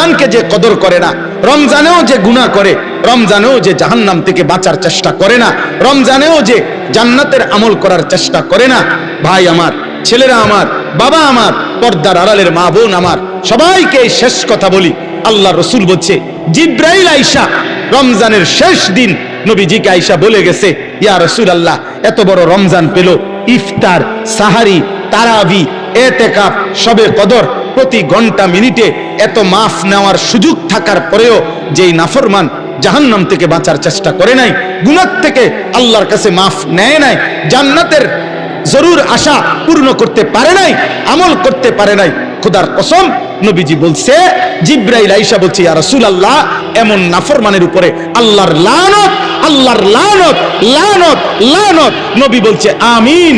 রমজানকে যে কদর করে না, রমজানেও যে গুনাহ করে, রমজানেও যে জাহান্নাম থেকে বাঁচার চেষ্টা করে না, রমজানেও যে জান্নাতের আমল করার চেষ্টা করে না, ভাই আমার, ছেলেরা আমার, বাবা আমার, পর্দার আড়ালের মা বোন আমার, সবাইকে এই শেষ কথা বলি। আল্লাহ রসুল বলছে, জিব্রাইল আয়েশা রমজানের শেষ দিন নবীজিকে আয়েশা বলে গেছে, ইয়া রাসূলুল্লাহ, এত বড় রমজান পেল, ইফতার, সাহারি, তারাবি, এতেকাফ, শবে কদর, প্রতি ঘন্টা মিনিটে এত মাফ নেওয়ার সুযোগ থাকার পরেও যেই নাফরমান জাহান্নাম থেকে বাঁচার চেষ্টা করে নাই, গুনাহ থেকে আল্লাহর কাছে মাফ নেয় নাই, জান্নাতের জরুর আশা পূর্ণ করতে পারে নাই, আমল করতে পারে নাই, খোদার কসম নবীজি বলছে, জিব্রাইল আয়েশা বলছে, ইয়া রাসূলুল্লাহ, এমন নাফরমানের উপরে আল্লাহর লানত, আল্লাহর লানত, লানত, লানত। নবী বলছে আমিন,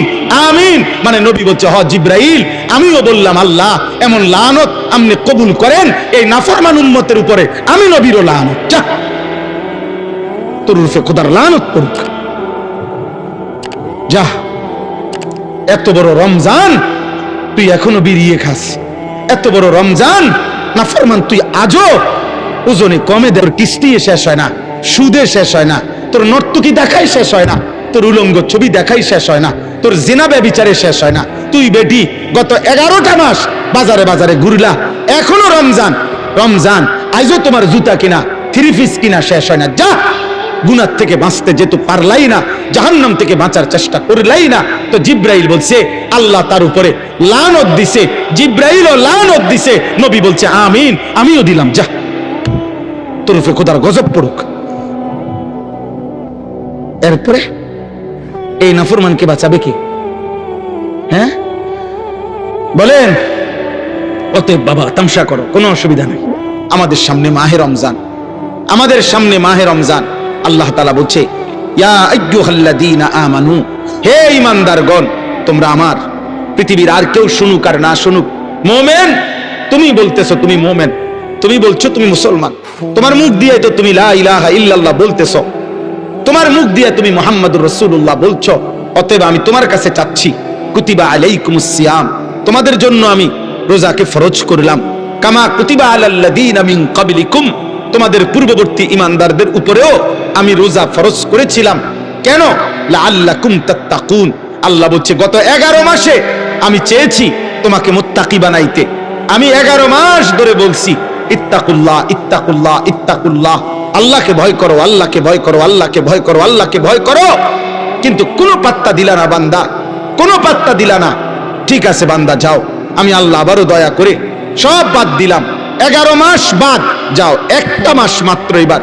আমিন, মানে নবী বলছে, হ জিব্রাইল, আমিও বললাম আল্লাহ এমন লানত আপনি কবুল করেন এই নাফরমান উম্মতের উপরে, আমি নবীরও লানত, যা তোর উপরে খোদার লানত পড়ুক, যা। এত বড় রমজান তুই এখনো বেরিয়ে খাস, এত বড় রমজান নাফরমান তুই আজও ওজনে কমে, তোর কিস্তি শেষ হয় না, সুদে শেষ হয় না, তোর নর্তকী দেখাই শেষ হয় না, তোর উলঙ্গ ছবি দেখাই শেষ হয় না, তোর জিনা ব্যভিচারে শেষ হয় না। তুই বেটি গত 11টা মাস বাজারে বাজারে ঘুরলা, এখনো রমজান, রমজান আজও তোমার জুতা কিনা, থ্রি পিস কিনা শেষ হয় না, যা। গুনাহ থেকে বাঁচতে যেহেতু পারলাই না, জাহান্নাম থেকে বাঁচার চেষ্টা করলাই না, তো জিব্রাইল বলছে আল্লাহ তার উপরে লানত দিছে, জিব্রাইলও লানত দিছে, নবী বলছে আমিন, আমিও দিলাম, যা তোর উপরে খোদার গজব পড়ুক। এরপরে এই নাফরমানকে বাঁচাবে কি? হ্যাঁ বলেন? অতএব বাবা তামসা করো, কোনো অসুবিধা নেই, আমাদের সামনে মাহে রমজান, আমাদের সামনে মাহে রমজান। আল্লাহ তাআলা বলছে, ইয়া আইয়ুহাল্লাযীনা আমানু, হে ঈমানদারগণ, তোমরা আমার, পৃথিবীর আর কেউ শুনুক আর না শুনুক, মুমিন তুমি বলতেছো তুমি মুমিন, তুমি বলছো তুমি মুসলমান, তোমার মুখ দিয়ে তো তুমি লা ইলাহা ইল্লাল্লাহ বলতেছো, তোমার মুখ দিয়ে তুমি মুহাম্মাদুর রাসূলুল্লাহ বলছো। অতএব আমি তোমার কাছে চাচ্ছি, কুতিবা আলাইকুমুস সিয়াম, তোমাদের জন্য আমি রোজাকে ফরজ করলাম, কামা কুতিবা আলাল্লাযীনা মিন ক্বাবলিকুম, তোমাদের পূর্ববর্তী ঈমানদারদের উপরেও আমি রোজা ফরজ করেছিলাম। কেন? লাআল্লাকুম তাত্তাকুন। আল্লাহ বলছে, গত 11 মাসে আমি চেয়েছি তোমাকে মুত্তাকি বানাইতে, আমি 11 মাস ধরে বলছি ইত্তাকুল্লাহ, ইত্তাকুল্লাহ, ইত্তাকুল্লাহ, আল্লাহকে ভয় করো, আল্লাহকে ভয় করো, আল্লাহকে ভয় করো, আল্লাহকে ভয় করো, কিন্তু কোনো পাত্তা দিলা না বান্দা, কোনো পাত্তা দিলা না। ঠিক আছে বান্দা, যাও, আমি আল্লাহ আবারও দয়া করে সব বাদ দিলাম, 11 মাস বাদ, যাও, একটা মাস মাত্র এবার,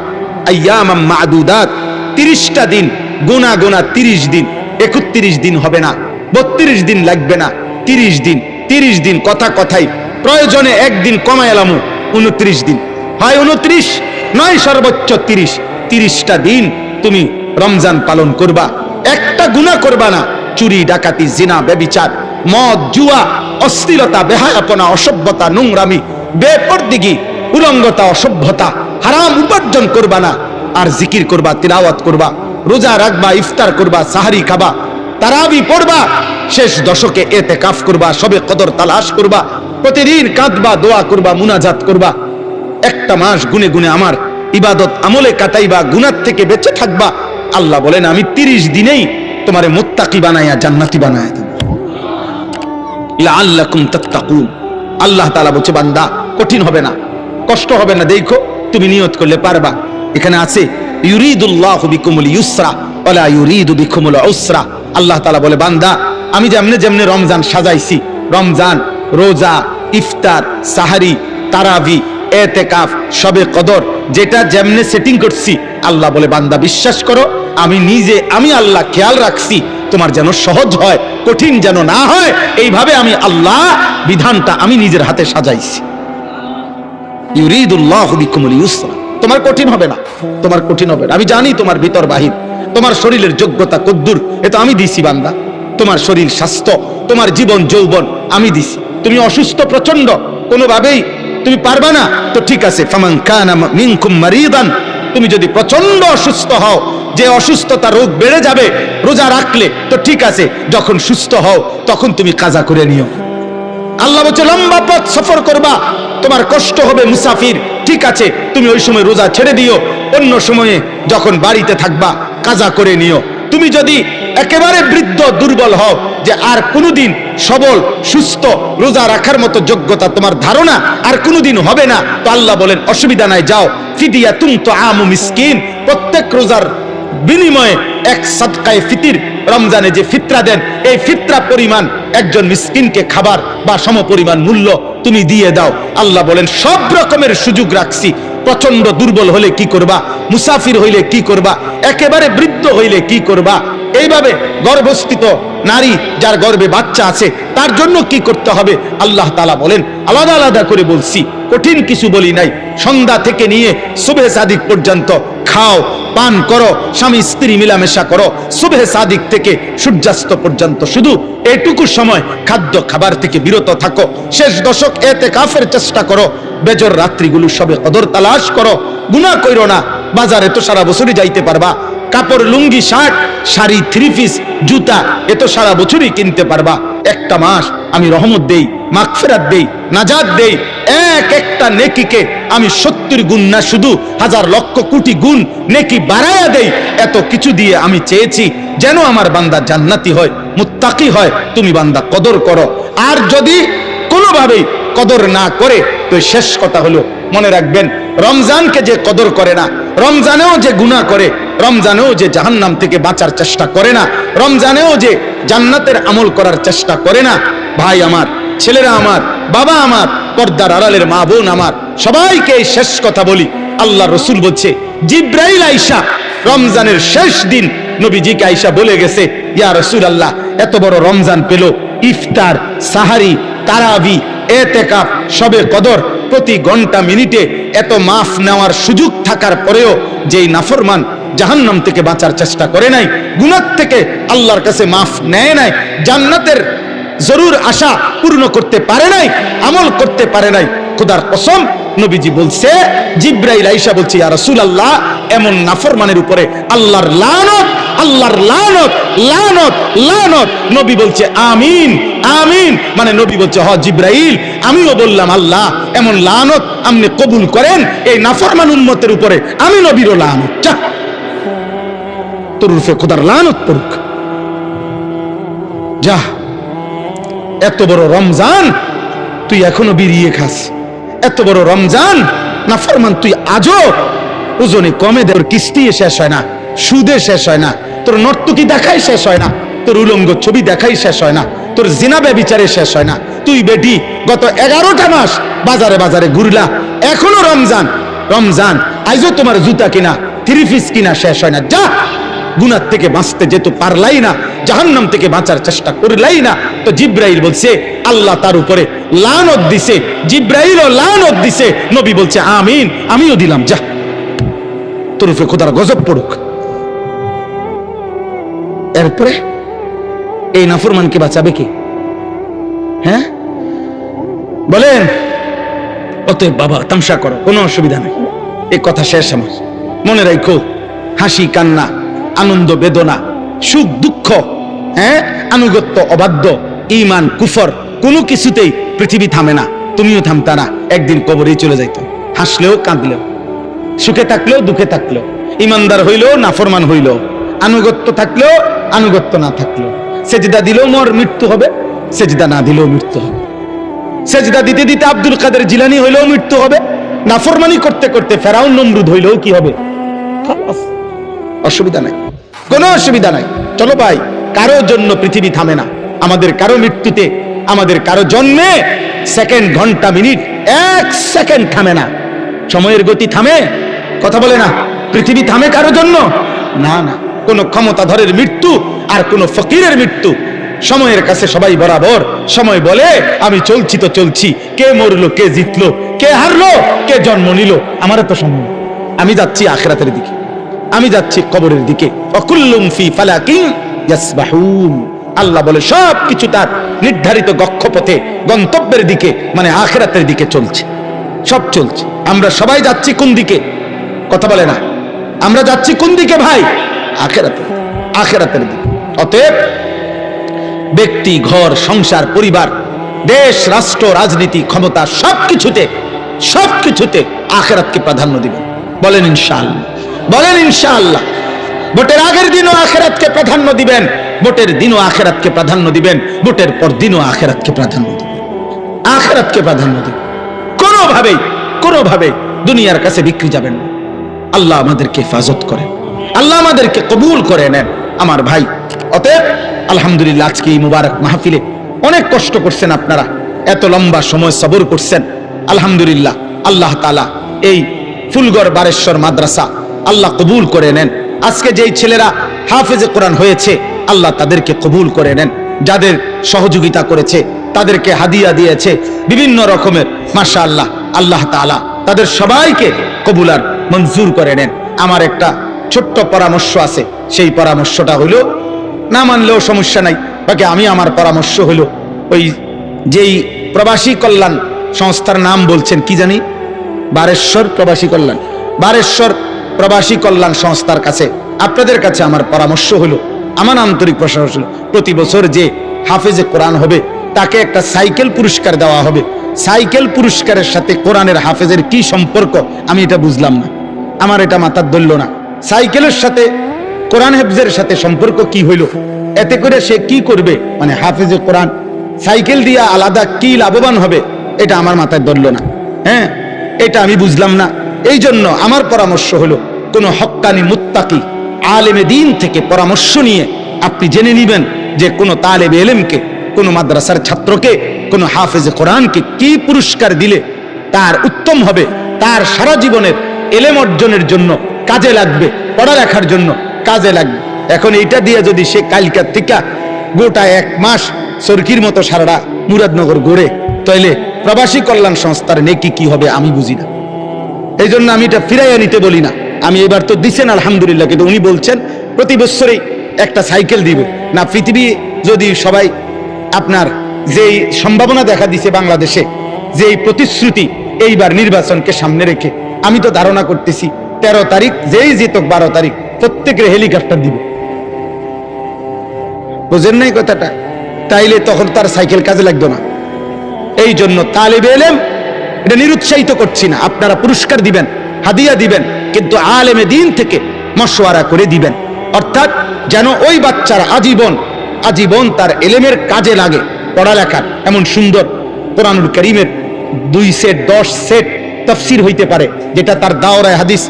আইয়ামাম মাদুদাত, 30টা দিন, গোনা গোনা 30 দিন, 31 দিন হবে না, 32 দিন লাগবে না, 30 দিন, 30 দিন, কথা কথাই, প্রয়োজনে একদিন কমায় এলামু, 29 দিন, হয় 29 নয় সর্বোচ্চ 30, 30টা দিন তুমি রমজান পালন করবা, একটা গুনাহ করবা না, চুরি, ডাকাতি, জিনা, ব্যভিচার, মদ, জুয়া, অশ্লীলতা, বেহায়াপনা, অসভ্যতা, নোংরামি, বেপরদিগি, উলঙ্গতা, অসভ্যতা, হারাম উপার্জন করবা না, আর জিকির করবা, তিলাওয়াত করবা, রোজা রাখবা, ইফতার করবা, সাহারি খাবা, তারাবি পড়বা, শেষ দশকে এতেকাফ করবা, শবে কদর তালাশ করবা, প্রতিদিন কাঁদবা, দোয়া করবা, মুনাজাত করবা, একটা মাস গুনে গুনে আমার ইবাদত আমলে কাটাইবা, গুনাহ থেকে বেঁচে থাকবা। আল্লাহ বলেন, আমি 30 দিনেই তোমারে মুত্তাকি বানাইয়া জান্নাতি বানায়া দেব, লাআল্লাকুম তাত্তাকুন। আল্লাহ তাআলা বলছে, বান্দা কঠিন হবে না, কষ্ট হবে না, দেখো তুমি নিয়ত করলে পারবা। এখানে আছে ইউরিদুল্লাহু বিকুমুল ইউসরা ওয়ালা ইউরিদু বিকুমুল উসরা। আল্লাহ তাআলা বলে, বান্দা আমি যেমনে যেমনে রমজান সাজাইছি, রমজান, রোজা, ইফতার, সাহারি, তারাবি, এতেকাফ, শবে কদর, যেটা যেমনে সেটিং করছি, আল্লাহ বলে বান্দা বিশ্বাস করো, আমি নিজে, আমি আল্লাহ খেয়াল রাখছি তোমার যেন সহজ হয়, কঠিন যেন না হয়, এইভাবে আমি আল্লাহ বিধানটা আমি নিজের হাতে সাজাইছি। ইউরিদুল্লাহু বিকুমুল ইউসরা, তোমার কঠিন হবে না, তোমার কঠিন হবে না, আমি জানি তোমার ভিতর বাহির, তোমার শরীরের যোগ্যতা কদ্দুর এটা আমি দিছি বান্দা, তোমার শরীর স্বাস্থ্য, তোমার জীবন যৌবন আমি দিছি। তুমি অসুস্থ প্রচন্ড, কোনোভাবেই তুমি পারবা না, তো ঠিক আছে, ফামান কানা মিনকুম মারিদান, তুমি যদি প্রচন্ড অসুস্থ হও, যে অসুস্থতা রোগ বেড়ে যাবে রোজা রাখলে, তো ঠিক আছে, যখন সুস্থ হও তখন তুমি কাজা করে নিও। আল্লাহ বলছে, লম্বা পথ সফর করবা, তোমার কষ্ট হবে, মুসাফির, ঠিক আছে, তুমি ওই সময় রোজা ছেড়ে দিও, অন্য সময়ে যখন বাড়িতে থাকবা কাজা করে নিও। তুমি যদি একেবারে বৃদ্ধ দুর্বল হও যে আর কোনোদিন সবল সুস্থ রোজা রাখার মতো যোগ্যতা তোমার ধারণা আর কোনোদিন হবে না, তো আল্লাহ বলেন অসুবিধা নাই, যাও ফিদিয়াতুন তুআমু মিসকিন, প্রত্যেক রোজার বিনিময়ে এক সাদকায়ে ফিতির, রমজানে যে ফিতরা দেন এই ফিতরা পরিমাণ একজন মিসকিনকে খাবার বা সমপরিমাণ মূল্য তুমি দিয়ে দাও। আল্লাহ বলেন সব রকমের সুযোগ রাখছি, প্রচন্ড দুর্বল হলে কি করবা, মুসাফির হইলে কি করবা, একেবারে বৃদ্ধ হইলে কি করবা, এইভাবে গর্ভস্থিত নারী যার গর্ভে বাচ্চা আছে তার জন্য কি করতে হবে আল্লাহ তাআলা বলেন। আলাদা আলাদা করে বলছি, কঠিন কিছু বলি নাই। সন্ধ্যা থেকে নিয়ে সুবহে সাদিক পর্যন্ত খাও, পান করো, স্বামী স্ত্রী মিলামেশা করো, সুবহে সাদিক থেকে সূর্যাস্ত পর্যন্ত শুধু এইটুকু সময় খাদ্য খাবার থেকে বিরত থাকো। শেষ দশক ইতিকাফের চেষ্টা করো, বেজর রাত্রিগুলো সবে কদর তালাশ করো, গুনাহ কইরো না। বাজারে তো সারা বছরই যাইতে পারবা, কাপড় লুঙ্গি শার্ট শাড়ি থ্রি পিস জুতা এ তো সারা বছরই কিনতে পারবা। একটা মাস আমি রহমত দেই, মাগফিরাত দেই, নাজাত দেই, এক একটা নেকিকে আমি 70 গুণ না শুধু হাজার লক্ষ কোটি গুণ নেকি বাড়ায়া দেই। এত কিছু দিয়ে আমি চেয়েছি যেন আমার বান্দা জান্নাতি হয়, মুত্তাকি হয়। তুমি বান্দা কদর করো, আর যদি কোনোভাবেই কদর না করে তো শেষ কথা হলো মনে রাখবেন, রমজানকে যে কদর করে না, রমজানেও যে গুনাহ করে, রমজানেও যে জাহান্নাম থেকে বাঁচার চেষ্টা করে না, রমজানেও যে জান্নাতের আমল করার চেষ্টা করে না, ভাই আমার, ছেলেরা আমার, বাবা আমার, পর্দার আড়ালের মা বোন আমার, সবাইকে এই শেষ কথা বলি। আল্লাহ রসুল বলছে, জিব্রাইল আইসা রমজানের শেষ দিন নবীজিকে আইসা বলে গেছে, ইয়া রাসূলুল্লাহ, এত বড় রমজান পেল, ইফতার, সাহারি, তারাবি, এতেকাফ, শবে কদর, প্রতি ঘন্টা মিনিটে এত মাফ নেওয়ার সুযোগ থাকার পরেও যেই নাফরমান জাহান্নাম থেকে বাঁচার চেষ্টা করে নাই, গুনাহ থেকে আল্লাহর কাছে মাফ নেয় নাই, জান্নাতের জরুর আশা পূর্ণ করতে পারে নাই, আমল করতে পারে নাই, খোদার কসম নবীজি বলছে, জিব্রাইল আইসা বলছে, ইয়া রাসূলুল্লাহ, এমন নাফরমানের উপরে আল্লাহর লানত, আল্লাহর লানত, লানত, লানত। নবী বলছে আমিন, আমিন, মানে নবী বলছে হ জিব্রাইল, আমিও বললাম আল্লাহ এমন লানত আপনি কবুল করেন এই নাফরমান উম্মতের উপরে, আমি নবীরও লানত, যা তোর রূপে খোদার লানত পড়ুক, যা। এত বড় রমজান তুই এখনো বিড়িয়ে খাস, এত বড় রমজান নাফরমান তুই আজও ওজনে কমে দে, তোর কিস্তি শেষ হয় না, সুদে শেষ হয় না, তোর নর্তকী দেখাই শেষ হয় না, তোর উলঙ্গ ছবি দেখাই শেষ হয় না, তোর জিনা ব্যভিচারে শেষ হয় না। তুই বেটি গত 11টা মাস বাজারে বাজারে ঘুরলা, এখনো রমজান, রমজান আইজও তোমার জুতা কিনা থ্রি পিস কিনা শেষ হয় না, যা। গুনাহ থেকে বাঁচতে যেহেতু পারলাই না, জাহান্নাম থেকে বাঁচার চেষ্টা করলাই না, তো জিব্রাইল বলছে আল্লাহ তার উপরে লানত দিছে, জিব্রাইলও লানত দিছে, নবী বলছে আমিন, আমিও দিলাম, যা তোর উপরে খোদার গজব পড়ুক। এরপরে এই নাফরমানকে বাঁচাবে কে? হ্যাঁ বলেন? অতএব বাবা তামসা করো, কোনো অসুবিধা নেই, এই কথা শেষ আমার। মনে রাখো, হাসি কান্না, আনন্দ বেদনা, সুখ দুঃখ, হ্যাঁ, আনুগত্য অবাধ্য, ঈমান কুফর, কোনো কিছুতেই পৃথিবী থামে না, তুমিও থামতা না, একদিন কবরেই চলে যাইতো। হাসলেও কাঁদলেও, সুখে থাকলেও দুঃখে থাকলেও, ইমানদার হইলেও নাফরমান হইলেও, আনুগত্য থাকলেও আনুগত্য না থাকলেও, সেজদা দিলেও মোর মৃত্যু হবে, সেজদা না দিলেও মৃত্যু হবে। সেজদা দিতে দিতে আব্দুল কাদের জিলানী হইলেও মৃত্যু হবে, নাফরমানি করতে করতে ফেরাউন নমরুদ হইলেও কি হবে? অসুবিধা নাই, কোনো অসুবিধা নাই। চলো ভাই, কারো জন্য পৃথিবী থামে না, আমাদের কারো মৃত্যুতে, আমাদের কারো জন্মে সেকেন্ড, ঘন্টা, মিনিট, এক সেকেন্ড থামে না। সময়ের গতি থামে? কথা বলে না। পৃথিবী থামে কারো জন্য? না না। কোন ক্ষমতাধরের মৃত্যু আর কোন ফকিরের মৃত্যু সময়ের কাছে সবাই বরাবর। সময় বলে আমি চলছি তো চলছি, কে মরলো, কে জিতলো, কে হারলো, কে জন্ম নিল, আমার তো সময়। আমি যাচ্ছি আখিরাতের দিকে, আমি যাচ্ছি কবরের দিকে। অকুল্লুম ফি ফালাকিন ইয়াসবাহুন। আল্লাহ বলে সব কিছু তার নির্ধারিত গক্ষপথে, গন্তব্যের দিকে, মানে আখিরাতের দিকে চলছে, সব চলছে। আমরা সবাই যাচ্ছি কোন দিকে? কথা বলে না। আমরা যাচ্ছি কোন দিকে ভাই? আখিরাতে, আখিরাতের দিকে। অতএব ব্যক্তি, ঘর, সংসার, পরিবার, দেশ, রাষ্ট্র, রাজনীতি, ক্ষমতা, সবকিছুতে আখিরাতকে প্রাধান্য দিবেন। বলেন ইনশাআল্লাহ, বলেন ইনশাআল্লাহ। ভোটের আগের দিনও আখিরাতকে প্রাধান্য দিবেন, ভোটের দিনও আখিরাতকে প্রাধান্য দিবেন, ভোটের পর দিনও আখিরাতকে প্রাধান্য দিবেন, আখিরাতকে প্রাধান্য দিবেন। কোনোভাবে দুনিয়ার কাছে বিক্রি যাবেন না। আল্লাহ আমাদেরকে হেফাজত করেন, আল্লাহ আমাদেরকে কবুল করে নেন আমার ভাই। অতএব আলহামদুলিল্লাহ, আজকে এই মুবারক মাহফিলে অনেক কষ্ট করছেন আপনারা, এত লম্বা সময় সবর করছেন। আলহামদুলিল্লাহ, আল্লাহ তাআলা এই ফুলগড় বারেশ্বর মাদ্রাসা আল্লাহ কবুল করে নেন। আজকে যেই ছেলেরা হাফেজে কোরআন হয়েছে, আল্লাহ তাদেরকে কবুল করে নেন। যাদের সহযোগিতা করেছে, তাদেরকে হাদিয়া দিয়েছে বিভিন্ন রকমের, মাশাআল্লাহ, আল্লাহ তাআলা তাদের সবাইকে কবুল আর মঞ্জুর করে নেন। আমার একটা ছোট্ট পরামর্শ আছে, সেই পরামর্শটা হলো, না মানলেও সমস্যা নাই, বাকি আমি আমার পরামর্শ হলো, ওই যেই প্রবাসী কল্যাণ সংস্থার নাম বলছেন কি জানি, বারেশ্বর প্রবাসী কল্যাণ, বারেশ্বর প্রবাসী কল্যাণ সংস্থার কাছে আপনাদের কাছে আমার পরামর্শ হলো, আমার আন্তরিক প্রশংসা হলো, প্রতি বছর যে হাফেজে কোরআন হবে তাকে একটা সাইকেল পুরস্কার দেওয়া হবে। সাইকেল পুরস্কারের সাথে কোরআনের হাফেজের কি সম্পর্ক আমি এটা বুঝলাম না, আমার এটা মাথার ধরল না। সাইকেলের সাথে কোরআন হেফজের সাথে সম্পর্ক কি হইল? এতে করে সে কি করবে, মানে হাফেজে কোরআন সাইকেল দিয়া আলাদা কি লাভবান হবে, এটা আমার মাথায় ধরল না। হ্যাঁ, এটা আমি বুঝলাম না। এই জন্য আমার পরামর্শ হলো, কোন হক্কানি মুত্তাকি আলেমে দ্বীন থেকে পরামর্শ নিয়ে আপনি জেনে নেবেন যে কোন তালেবে ইলমকে, কোন মাদ্রাসার ছাত্রকে, কোন হাফেজে কোরআনকে কি পুরস্কার দিলে তার উত্তম হবে, তার সারা জীবনের ইলম অর্জনের জন্য কাজে লাগবে, পড়ালেখার জন্য কাজে লাগবে। এখন এইটা দিয়ে যদি সে কালকার থেকে গোটা 1 মাস সরকির মতো সারাটা মুরাদনগর ঘুরে, তাইলে প্রবাসী কল্যাণ সংস্থার নেকি কি হবে আমি বুঝি না। এই জন্য আমি এটা ফিরাইয়া নিতে বলি না। আমি এবার তো দিছেন আলহামদুলিল্লাহ, কিন্তু উনি বলছেন প্রতি বছরই একটা সাইকেল দিব না। পৃথিবী যদি সবাই আপনার যেই সম্ভাবনা দেখা দিছে বাংলাদেশে, যেই প্রতিশ্রুতি এইবার নির্বাচনকে সামনে রেখে, আমি তো ধারণা করতেছি 13 তারিখ যেই জিতক 12 তারিখ প্রত্যেকের হেলিকপ্টার দিব। বুঝেন নাই কথাটা? তাইলে তখন তার সাইকেল কাজে লাগতো না। এই জন্য তালেবে ইলম এটা নিরুৎসাহিত করছি না, আপনারা পুরস্কার দিবেন, হাদিয়া দিবেন, কিন্তু আলেমে দ্বীন থেকে মশওয়ারা করে দিবেন, অর্থাৎ যেন ওই বাচ্চার আজীবন তার ইলমের কাজে লাগে, পড়ালেখার। এমন সুন্দর কোরআনুল কারীমের 2 সেট 10 সেট তাফসীর হইতে পারে, যেটা তার দাওরায়ে হাদিস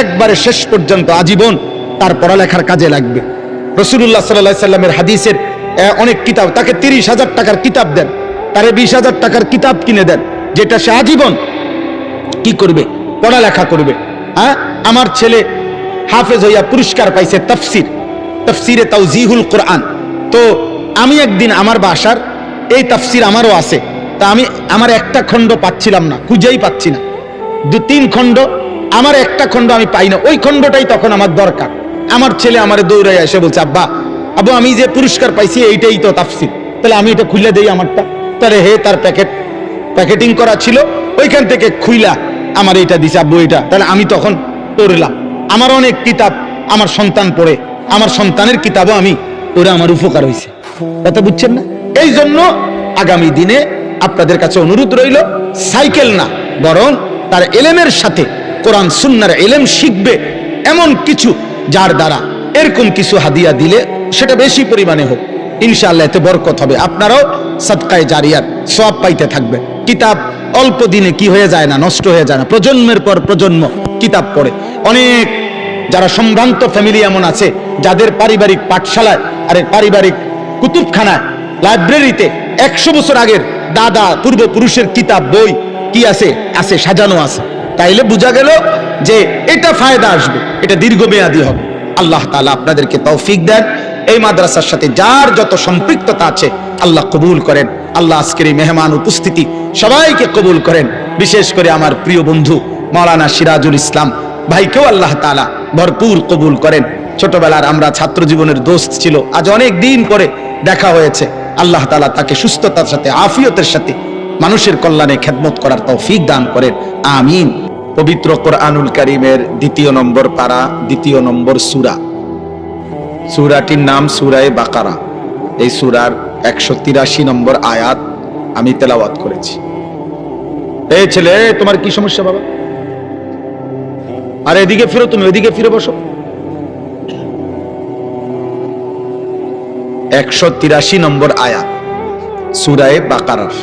একবারে শেষ পর্যন্ত আজীবন তার পড়ালেখার কাজে লাগবে। রাসূলুল্লাহ সাল্লাল্লাহু আলাইহি সাল্লামের হাদিসের অনেক কিতাব, তাকে 30,000 টাকার কিতাব দেন, তারে 20,000 টাকার কিতাব কিনে দেন, যেটা সে আজীবন কি করবে, পড়ালেখা করবে। হ্যাঁ, আমার ছেলে হাফেজ হইয়া পুরস্কার পাইছে তাফসীরে তাওজিহুল কোরআন। তো আমি একদিন আমার বাসার এই তাফসীর আমারও আছে, তা আমি আমার একটা খণ্ড পাচ্ছিলাম না, খুঁজেই পাচ্ছি না। 2-3 খণ্ড, আমার একটা খণ্ড আমি পাই না, ওই খণ্ডটাই তখন আমার দরকার। আমার ছেলে আমারে দৌড়াইয়া এসে বলছে, আব্বু আমি যে পুরস্কার পাইছি এইটাই তো তাফসীর, তাহলে আমি এটা খুলে দেই আমারটা। তাহলে তার প্যাকেটিং করা ছিল, ওইখান থেকে খুইলা আমার এটা দিছে, আব্বু এটা। তাহলে আমি তখন পড়লাম, আমার অনেক কিতাব আমার সন্তান পড়ে, আমার সন্তানের কিতাবও আমি ওরা আমার উপকার হয়েছে। কথা বুঝছেন না? এই জন্য আগামী দিনে আপনাদের কাছে অনুরোধ রইল, সাইকেল না, বরং তার ইলমের সাথে কোরআন সুন্নাহর ইলম শিখবে এমন কিছু, যার দ্বারা এরকম কিছু হাদিয়া দিলে সেটা বেশি পরিমাণে হোক, ইনশাআল্লাহ এতে বরকত হবে। আপনারাও সাদকায়ে জারিয়ার সওয়াব পাইতে থাকবেন। কিতাব অল্প দিনে কি হয়ে যায় না, নষ্ট হয়ে যায় না, প্রজন্মের পর প্রজন্ম কিতাব পড়ে। অনেক যারা সম্ভ্রান্ত ফ্যামিলি এমন আছে, যাদের পারিবারিক পাঠশালায়, আরে পারিবারিক কুতুবখানায়, লাইব্রেরিতে 100 বছর আগের দাদা পূর্বপুরুষের কিতাব বই কি আছে সাজানো আছে। তাইলে বোঝা গেল যে এটা ফায়দা আসবে, এটা দীর্ঘমেয়াদী হবে। আল্লাহ তাআলা আপনাদেরকে তৌফিক দেন। এই মাদ্রাসার সাথে যার যত সম্পৃক্ততা আছে আল্লাহ কবুল করেন। আল্লাহ আজকের এই মেহমান উপস্থিতি সবাইকে কবুল করেন। বিশেষ করে আমার প্রিয় বন্ধু মাওলানা সিরাজুল ইসলাম ভাইকেও আল্লাহ তাআলা ভরপুর কবুল করেন। ছোটবেলার আমরা ছাত্র জীবনের দোস্ত ছিল, আজ অনেক দিন পরে দেখা হয়েছে। আল্লাহ তাআলা তাকে সুস্থতার সাথে, আফিয়তের সাথে মানুষের কল্যাণে খেদমত করার তৌফিক দান করেন, আমিন। পবিত্র কোরআনুল কারীমের 2 নম্বর পারা, 2 নম্বর সূরা, সূরাটির নাম সূরায়ে বাকারা। এই সূরার 183 নম্বর আয়াত আমি তেলাওয়াত করেছি। এই ছেলে, তোমার কি সমস্যা বাবা? আর এদিকে ফিরো, তুমি ওইদিকে ফিরে বসো। 183 নম্বর আয়াত সূরা বাকারার।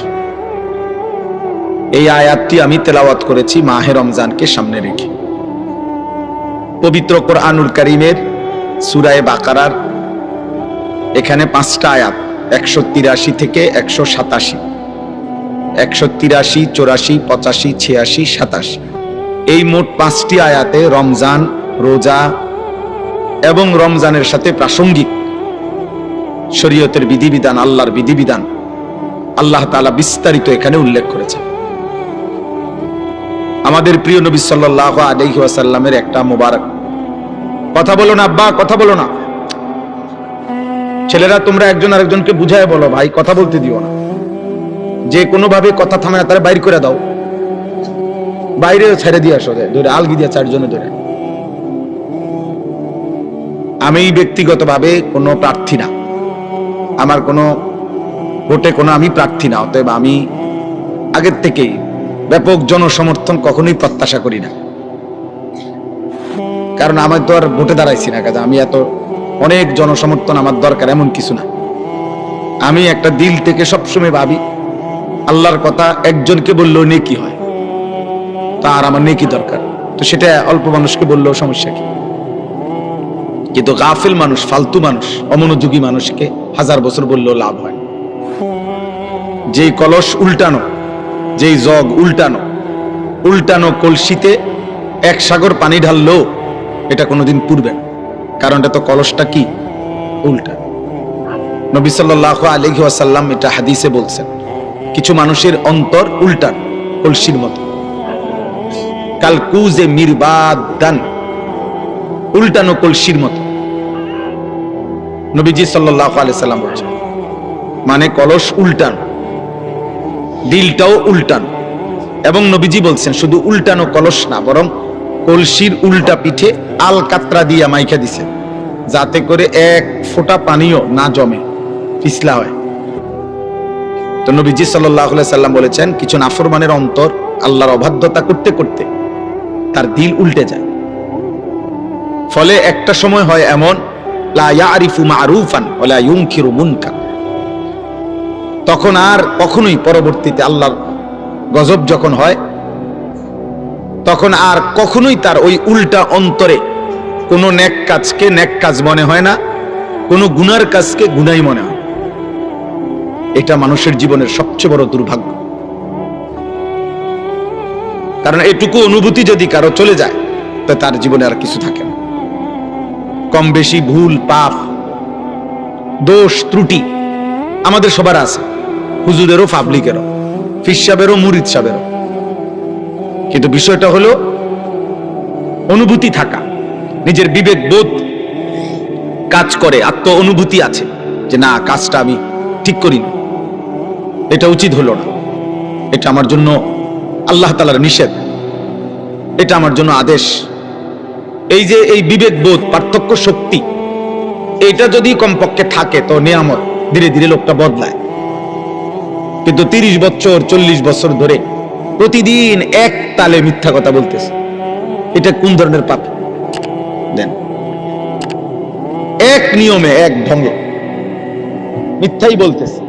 এই আয়াতটি আমি তেলাওয়াত করেছি মাহে রমজানকে সামনে রেখে। পবিত্র কোরআনুল কারীমের সূরা বাকারার এখানে 5টা আয়াত, 183 থেকে 187, 183, 84, 85, 86, 87, এই মোট 5টি আয়াতে রমজান, রোজা এবং রমজানের সাথে প্রাসঙ্গিক শরীয়তের বিধিবিধান, আল্লাহর বিধিবিধান আল্লাহ তাআলা বিস্তারিত এখানে উল্লেখ করেছেন। আমাদের প্রিয় নবী সাল্লাল্লাহু আলাইহি ওয়াসাল্লামের একটা মোবারক কথা বলো না আব্বা, কথা বলো না। ছেলেরা তোমরা একজন আরেকজনকে বুঝায় বলো, ভাই কথা বলতে দিও না। যে কোনো ভাবে কথা থামে না তারা বাইর করে দাও, বাইরে ছেড়ে দিয়ে আসো, ধরে আলগি দিয়ে 4 জনে ধরে। আমি ব্যক্তিগতভাবে কোনো প্রার্থী না, আমার কোনো ভোটে কোনো আমি প্রার্থী না, অতএব আমি আগের থেকেই ব্যাপক জনসমর্থন কখনোই প্রত্যাশা করি না। কারণ আমি তো আর ভোটে দাঁড়াইছি না, কাজে আমি এত অনেক জনসমর্থন আমার দরকার এমন কিছু না। আমি একটা দিল থেকে সবসময় ভাবি আল্লাহর কথা একজনকে বললেও নেকি হয়, তার আমার নেকি দরকার, তো সেটা অল্প মানুষকে বললেও সমস্যা কি। কিন্তু গাফিল মানুষ, ফালতু মানুষ, অমনোযোগী মানুষকে 1000 বছর বললেও লাভ হয়। যেই কলস উল্টানো, যেই জগ উল্টানো, উল্টানো কলসিতে 1 সাগর পানি ঢাললেও এটা কোনোদিন পুড়বে না, কারণ এটা তো কলসটা কি উল্টা। নবী সাল্লাল্লাহু আলাইহি ওয়াসাল্লাম এটা হাদিসে বলছেন, কিছু মানুষের অন্তর উল্টান কলসির মতো, কালকুজে মিরবাদান, উল্টানো কলসির মতো। নবীজি সাল্লাল্লাহু আলাইহি সাল্লাম বলছেন, মানে কলস উল্টান, দিলটাও উল্টান। এবং নবীজি বলছেন শুধু উল্টানো কলস না, বরং কলসির উল্টা পিঠে আল কাতরা দিয়া মাইখা দিছে, যাতে করে 1 ফোঁটা পানিও না জমে, পিছলা হয়। তো নবীজি সাল্লাল্লাহু আলাইহি সাল্লাম বলেছেন, কিছু নাফরমানের অন্তর আল্লাহর অবাধ্যতা করতে করতে তার দিল উল্টে যায়। ফলে একটা সময় হয় এমন, লা ইয়ারিফু মারুফান ওয়ালা ইউনকিরু মুনকার, তখন আর কখনোই পরবর্তীতে আল্লাহর গজব যখন হয়, তখন আর কখনোই তার ওই উল্টা অন্তরে কোনো নেক কাজকে নেক কাজ মনে হয় না, কোনো গুনার কাজকে গুনাই মনে হয়। এটা মানুষের জীবনের সবচেয়ে বড় দুর্ভাগ্য। কারণ এটুকু অনুভূতি যদি কারো চলে যায়, তো তার জীবনে আর কিছু থাকে না। কম বেশি ভুল, পাপ, দোষ, ত্রুটি আমাদের সবার আছে, হুজুরেরও, পাবলিকেরও, ফির সাহেবেরও, মুরিদ সাহেবেরও। কিন্তু বিষয়টা হলো অনুভূতি থাকা, নিজের বিবেক বোধ কাজ করে, আত্ম অনুভূতি আছে যে না, কাজটা আমি ঠিক করিনি, এটা উচিত হলো না, এটা আমার জন্য আল্লাহ তাআলার নিষেধ, এটা আমার জন্য আদেশ। এই যে এই বিবেক বোধ, পার্থক্য শক্তি, এটা যদি কমপক্ষে থাকে তো নিয়ামত, ধীরে ধীরে লোকটা বদলায়। কিন্তু 30 বছর 40 বছর ধরে প্রতিদিন এক তালে মিথ্যা কথা বলতেছে, এটা কোন ধরনের পাপ? দেন, এক নিয়মে, এক ঢঙ্গে মিথ্যাই বলতেছে।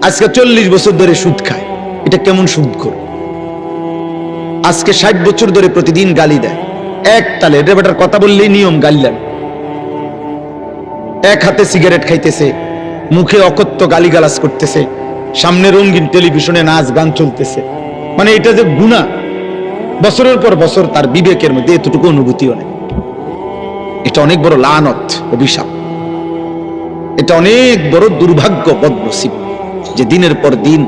আজকে 40 বছর ধরে সুদ খায়, এটা কেমন সুদখোর? আজকে 60 বছর ধরে প্রতিদিন গালি দেয়, এক তালে, এটা বেটার কথা বললেই নিয়ম গালিলেন। এক হাতে সিগারেট খাইতেছে, মুখে অকথ্য গালিগালাজ করতেছে, সামনে রঙিন টেলিভিশনে নাচ গান চলতেছে, মানে এটা যে গুনাহ, বছরের পর বছর তার বিবেকের মধ্যে এতটুকু অনুভূতিও নেই। এটা অনেক বড় লানত, অভিশাপ, এটা অনেক বড় দুর্ভাগ্য, বদনসিব, যে দিনের পর দিন,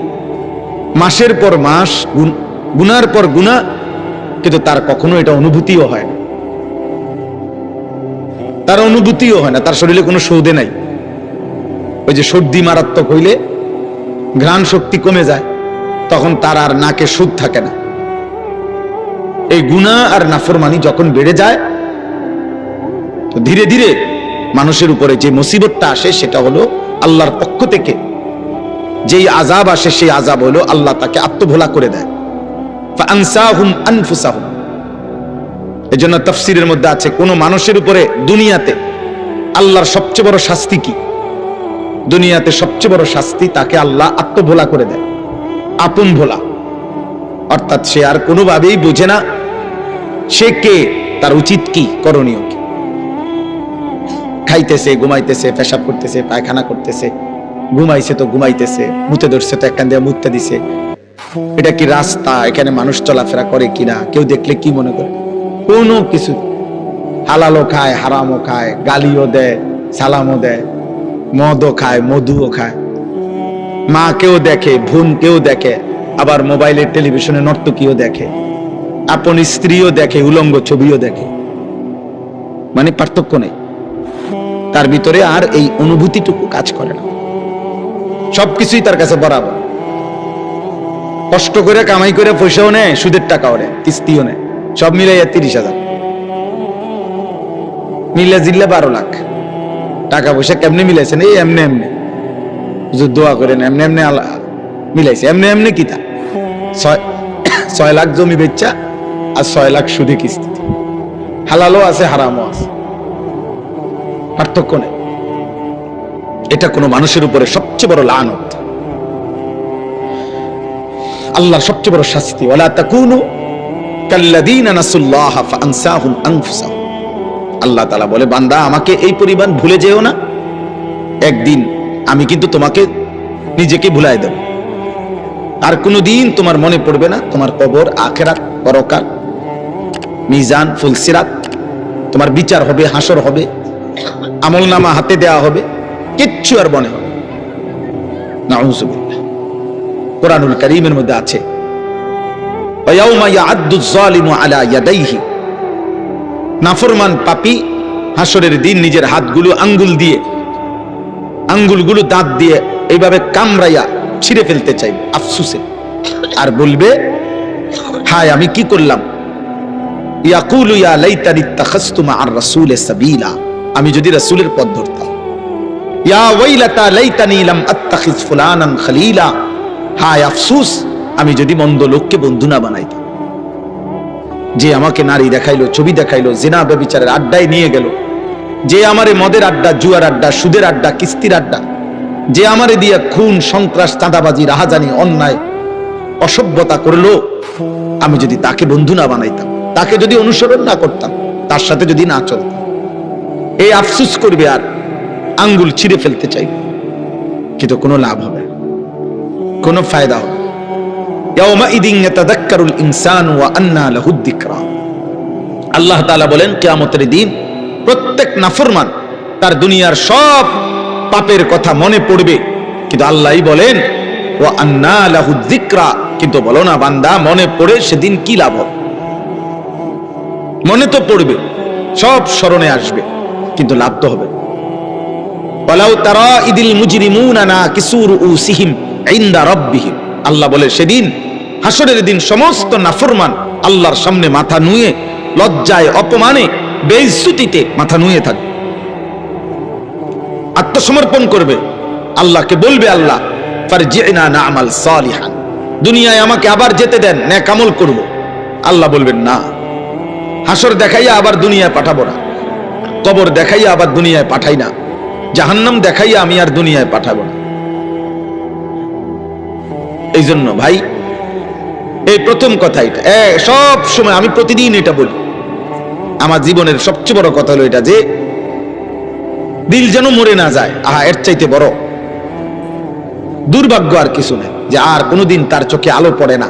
মাসের পর মাস গুনার পর গুনাহ, কিন্তু তার কখনো এটা অনুভূতিও হয় না, তার অনুভূতিও হয় না, তার শরীরে কোনো সৌদে নাই। ওই যে সর্দি মারাত্মক হইলে ঘ্রাণ শক্তি কমে যায়, তখন তার আর নাকে সুদ থাকে না। এই গুনাহ আর নাফরমানি যখন বেড়ে যায়, তো ধীরে ধীরে মানুষের উপরে যে মুসিবতটা আসে, সেটা হলো আল্লাহর পক্ষ থেকে যেই আযাব আসে, সেই আযাব হলো আল্লাহ তাকে আত্মভোলা করে দেয়। ফাআনসাহুম আনফুসাহুম, এজন্য তাফসীরের মধ্যে আছে কোন মানুষের উপরে দুনিয়াতে আল্লাহর সবচেয়ে বড় শাস্তি কি? দুনিয়াতে সবচেয়ে বড় শাস্তি তাকে আল্লাহ আত্মভোলা করে দেয়, আপন ভোলা। অর্থাৎ সে আর কোনোভাবেই বোঝে না সে কে, তার উচিত কি, করণীয় কি। খাইতেছে, ঘুমাইতেছে, পেশাব করতেছে, পায়খানা করতেছে, ঘুমাইছে তো ঘুমাইতেছে, মুতে ধরছে তো একখান দিয়ে মুতে দিছে। এটা কি রাস্তা? এখানে মানুষ চলাফেরা করে কিনা, কেউ দেখলে কি মনে করে? কোনো কিছু। হালালও খায়, হারামও খায়, গালিও দেয়, সালামও দেয়, মদও খায়, মধুও খায়, মা কেউ দেখে, বোন কেউ দেখে, আবার মোবাইলের টেলিভিশনে নর্তকীও দেখে, আপন স্ত্রীও দেখে, উলঙ্গ ছবিও দেখে। মানে পার্থক্য নেই তার ভিতরে, আর এই অনুভূতিটুকু কাজ করে না। সবকিছুই তার কাছে বরাবর। কষ্ট করে কামাই করে পয়সাও নেয়, সুদের টাকাও নেয়, কিস্তিও নেয়, সব মিলাইয়া 30,000, মিলে জিল্লে 12 লাখ টাকা পয়সা। কেমনে মিলাইছেন? এই এমনি এমনি, দোয়া করেন, এমনি এমনি মিলাইছে। এমনি এমনি কি তা 6 লাখ জমি বেচা আর 6 লাখ সুদে কিস্তি। হালালও আছে, হারামও আছে, পার্থক্য নেই। এটা কোনো মানুষের উপরে সবচেয়ে বড় লানত, আল্লাহর সবচেয়ে বড় শাস্তি। ওয়ালা তাকুনু কাল্লাযীনা নাসুল্লাহা ফাআনসাহুম আনফুসাহুম। আল্লাহ তাআলা বলে, বান্দা আমাকে এই পরিমাণ ভুলে যেও না, একদিন আমি কিন্তু তোমাকে নিজেকে ভুলাই দেব। আর কোনোদিন তোমার মনে পড়বে না তোমার কবর, আখিরাত, পরকাল, মিজান, ফুলসিরাত, তোমার বিচার হবে, হাসর হবে, আমলনামা হাতে দেওয়া হবে, কিচ্ছু আর মনে হবে। নাউযুবিল্লাহ। কোরআনুল কারীমের মধ্যে আছে, ওয়ায়াউমা ইয়া'আদ্দুয যালিমু আলা ইয়াদাইহি। নাফরমান পাপী হাসরের দিন নিজের হাতগুলো আঙ্গুলগুলো দাঁত দিয়ে এইভাবে কামড়াইয়া ছিঁড়ে ফেলতে চাইবে আফসোসে, আর বলবে, হায় আমি কি করলাম। ইয়াকুলু ইয়া লাইতানি ইত্তাখাযতু মা'আর রাসূলি সাবিলা। আমি যদি রাসূলের পথ ধরতাম। ইয়া ওয়াইলাতা লাইতানি লাম আত্তাখিয ফুলানান খলিলা। হায় আফসোস, আমি যদি মন্দ লোককে বন্ধু না বানাইতাম। যে আমাকে নারী দেখাইলো, ছবি দেখাইলো, জিনা ব্যভিচারের আড্ডায় নিয়ে গেল, যে আমারে মদের আড্ডা, জুয়ার আড্ডা, সুদের আড্ডা, কিস্তির আড্ডা, যে আমারে দিয়ে খুন, সন্ত্রাস, চাঁদাবাজি, রাহাজানি, অন্যায়, অসভ্যতা করলো, আমি যদি তাকে বন্ধু না বানাইতাম, তাকে যদি অনুসরণ না করতাম, তার সাথে যদি না চলতাম, এই আফসোস করবে আর আঙ্গুল ছিঁড়ে ফেলতে চাইবে, কিন্তু কোনো লাভ হবে, কোনো ফায়দা হবে। ইয়াউমাইদিন ইয়াতাযাক্কারুল ইনসানু ওয়া আন্না লাহুদ যিকরা। আল্লাহ তাআলা বলেন, কিয়ামতের দিন প্রত্যেক নাফরমান তার দুনিয়ার সব পাপের কথা মনে পড়বে, কিন্তু আল্লাহই বলেন ওয়া আন্না লাহুদ যিকরা। কিন্তু বলো না বান্দা, মনে পড়ে সেদিন কি লাভ হবে? মনে তো পড়বে, সব স্মরণে আসবে, কিন্তু লাভ তো হবে। ওয়ালাউ তারা ইদিল মুজরিমুনা নাকিসু রুউসিহিম ইনদা রাব্বিহিম। আল্লাহ বলে, সেদিন হাসরের দিন সমস্ত নাফরমান আল্লাহর সামনে মাথা নুয়ে, লজ্জায়, অপমানে, বেইজ্জতিতে মাথা নুয়ে থাকবে, আত্মসমর্পণ করবে, আল্লাহকে বলবে, আল্লাহ ফারজি'না না'মাল সালিহান। দুনিয়ায় আমাকে আবার যেতে দেন, নেক আমল করব। আল্লাহ বলবেন, না, হাসর দেখাইয়া আবার দুনিয়ায় পাঠাবো না, কবর দেখাইয়া আবার দুনিয়ায় পাঠাই না, জাহান্নাম দেখাইয়া আমি আর দুনিয়ায় পাঠাবো না। এই জন্য ভাই, এই প্রথম কথা, এটা সব সময় আমি প্রতিদিন এটা বলি, আমার জীবনের সবচেয়ে বড় কথা হলো এটা, যে দিল যেন মরে না যায়। এর চাইতে বড় দুর্ভাগ্য আর কিছু নেই, যে আর কোনোদিন তার চোখে আলো পড়ে না,